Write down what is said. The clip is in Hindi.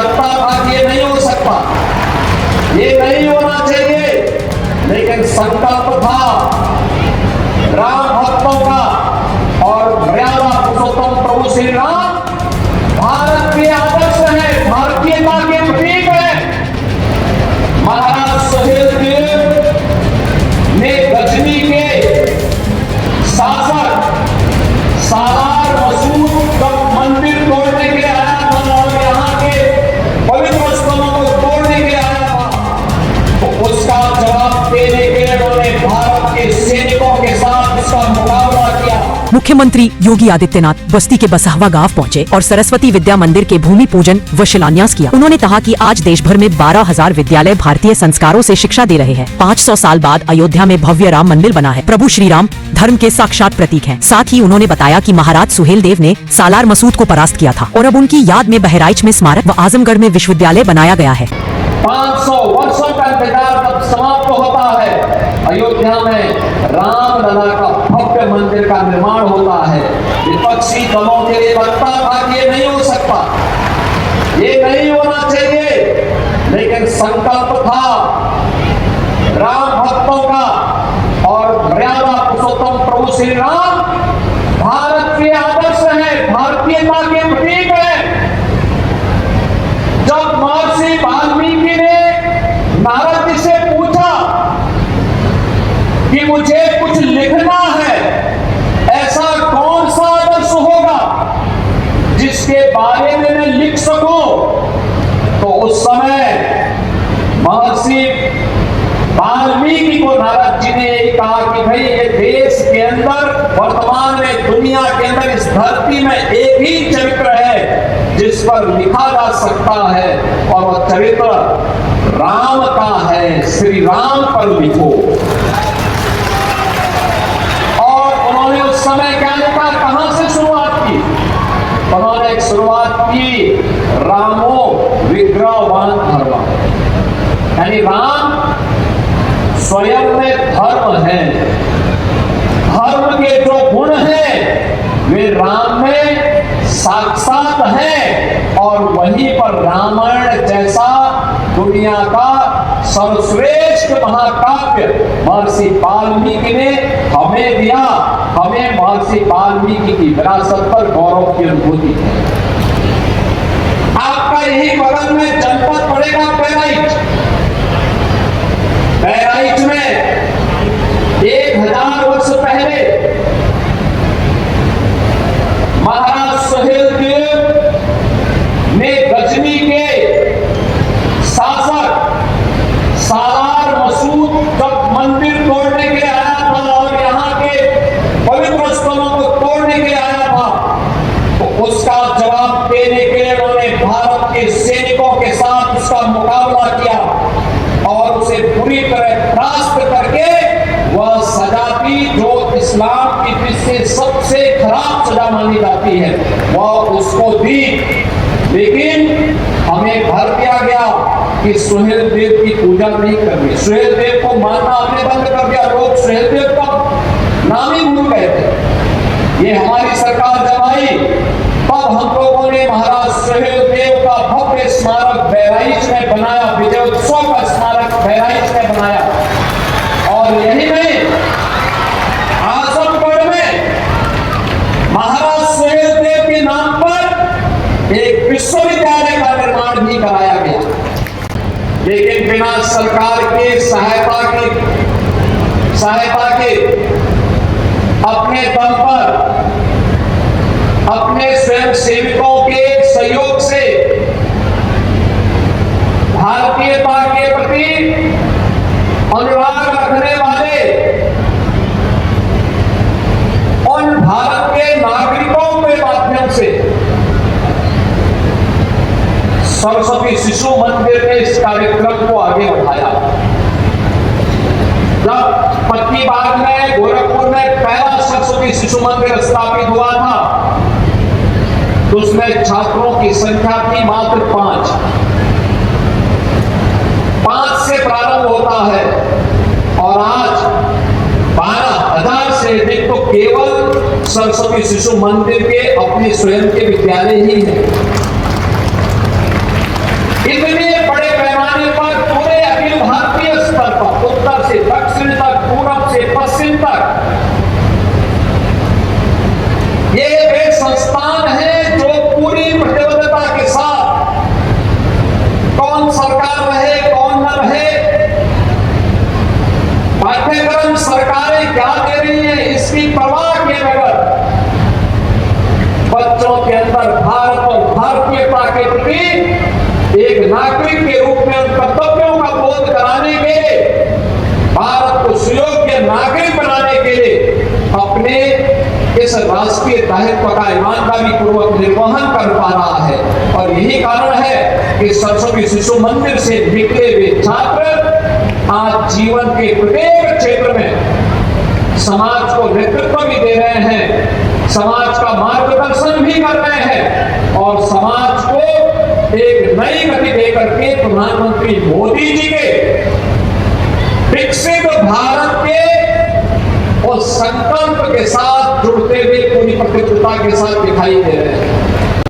लगता था कि ये नहीं हो सकता, ये नहीं होना चाहिए, लेकिन संकल्प था राम भक्तों का और मर्यादा पुरुषोत्तम प्रभु श्री राम भारत के आदर्श है, भारतीयता के प्रतीक है। महाराज सुहेलदेव ने गजनी के शासक सालार मसूद का मंदिर तोड़ने के लिए आया था और यहाँ के पवित्र स्थलों को तोड़ने के लिए आया था, तो उसका जवाब देने के लिए उन्होंने भारत के सैनिकों के साथ उसका मुकाबला किया। मुख्यमंत्री योगी आदित्यनाथ बस्ती के बसहवा गांव पहुंचे और सरस्वती विद्या मंदिर के भूमि पूजन व शिलान्यास किया। उन्होंने कहा कि आज देश भर में 12,000 विद्यालय भारतीय संस्कारों से शिक्षा दे रहे हैं। 500 साल बाद अयोध्या में भव्य राम मंदिर बना है। प्रभु श्री राम धर्म के साक्षात प्रतीक हैं। साथ ही उन्होंने बताया कि महाराज सुहेलदेव ने सालार मसूद को परास्त किया था और अब उनकी याद में बहराइच में स्मारक व आजमगढ़ में विश्वविद्यालय बनाया गया है। 500 वर्षों का इंतजार जब समाप्त होता है, अयोध्या में रामलला का भव्य मंदिर का निर्माण होता है। विपक्षी दलों के लिए लगता था कि ये नहीं हो सकता, ये नहीं होना चाहिए, लेकिन संकल्प था राम भक्तों का और मर्यादा पुरुषोत्तम प्रभु श्री राम भारत के आदर्श है, भारतीयता के प्रतीक है। जब महर्षि वाल्मीकि ने नारद जी से पूछा कि मुझे कुछ लिखना है, ऐसा कौन सा आदर्श होगा जिसके बारे में मैं लिख सकूं, तो उस समय महर्षि वाल्मीकि को नारद जी ने कहा कि भाई ये देश के अंदर वर्तमान में दुनिया के अंदर इस धरती में एक ही चरित्र है जिस पर लिखा जा सकता है और वह चरित्र राम का है, श्री राम पर लिखो। और उन्होंने उस समय क्या लिखा, कहां से शुरुआत की? उन्होंने एक शुरुआत की रामो विग्रहवान धर्म, यानी राम स्वयं में धर्म है, धर्म के जो गुण हैं वे राम में साक्षात है और वहीं पर रामायण जैसा दुनिया का सर्वश्रेष्ठ महाकाव्य महर्षि वाल्मीकि ने हमें दिया। हमें महर्षि वाल्मीकि की विरासत पर गौरव की अनुभूति है। आपका यही बगल में जनपद पड़ेगा बहराइच। बहराइच में 1000 वर्ष पहले महाराज सुहेलदेव ने गजनी के शासक सालार मसूद जब मंदिर तोड़ने के लिए आया था और यहाँ के पवित्र स्थलों को तोड़ने के लिए आया था, तो उसका जवाब देने के लिए उन्होंने भारत के सैनिकों के साथ उसका मुकाबला किया और उसे पूरी तरह परास्त करके वह सजा दी जो इस्लाम की दृष्टि से सबसे खराब सजा मानी जाती है, वह उसको दी। लेकिन हमें भर दिया गया कि सुहेलदेव की पूजा नहीं करनी, सुहेलदेव को मानना हमने बंद कर दिया। लोग सुहेलदेव का नाम ही भूल गए थे। ये हमारी सरकार जब आई तब हम लोगों ने महाराज सुहेलदेव का भव्य स्मारक बहराइच में बनाया, विजयोत्सव का स्मारक बहराइच में बनाया। और यही नहीं, आजमगढ़ में महाराज सुहेलदेव के नाम पर एक विश्वविद्यालय का निर्माण भी कराया गया, लेकिन बिना सरकार के सहायता के अपने दम पर, अपने स्वयं सेवकों के सहयोग से भारतीयता के प्रति अनुराग रखने वाले उन भारत के नागरिकों के माध्यम से सरस्वती शिशु मंदिर ने इस कार्यक्रम को आगे बढ़ाया। जब पत्ती बाग में गोरखपुर में पहला सरस्वती शिशु मंदिर स्थापित हुआ था तो उसमें छात्रों की संख्या थी मात्र 5 से प्रारंभ होता है और आज 12,000 से अधिक तो केवल सरस्वती शिशु मंदिर के अपने स्वयं के विद्यालय ही हैं। और यही कारण है कि सरस्वती शिशु मंदिर से निकले हुए छात्र आज जीवन के प्रत्येक क्षेत्र में समाज को नेतृत्व भी दे रहे हैं, समाज का मार्गदर्शन भी कर रहे हैं और समाज को एक नई गति देकर के प्रधानमंत्री मोदी जी के विकसित भारत के और संकल्प के साथ जुड़ते हुए पूरी प्रतिबद्धता के साथ दिखाई दे रहे हैं।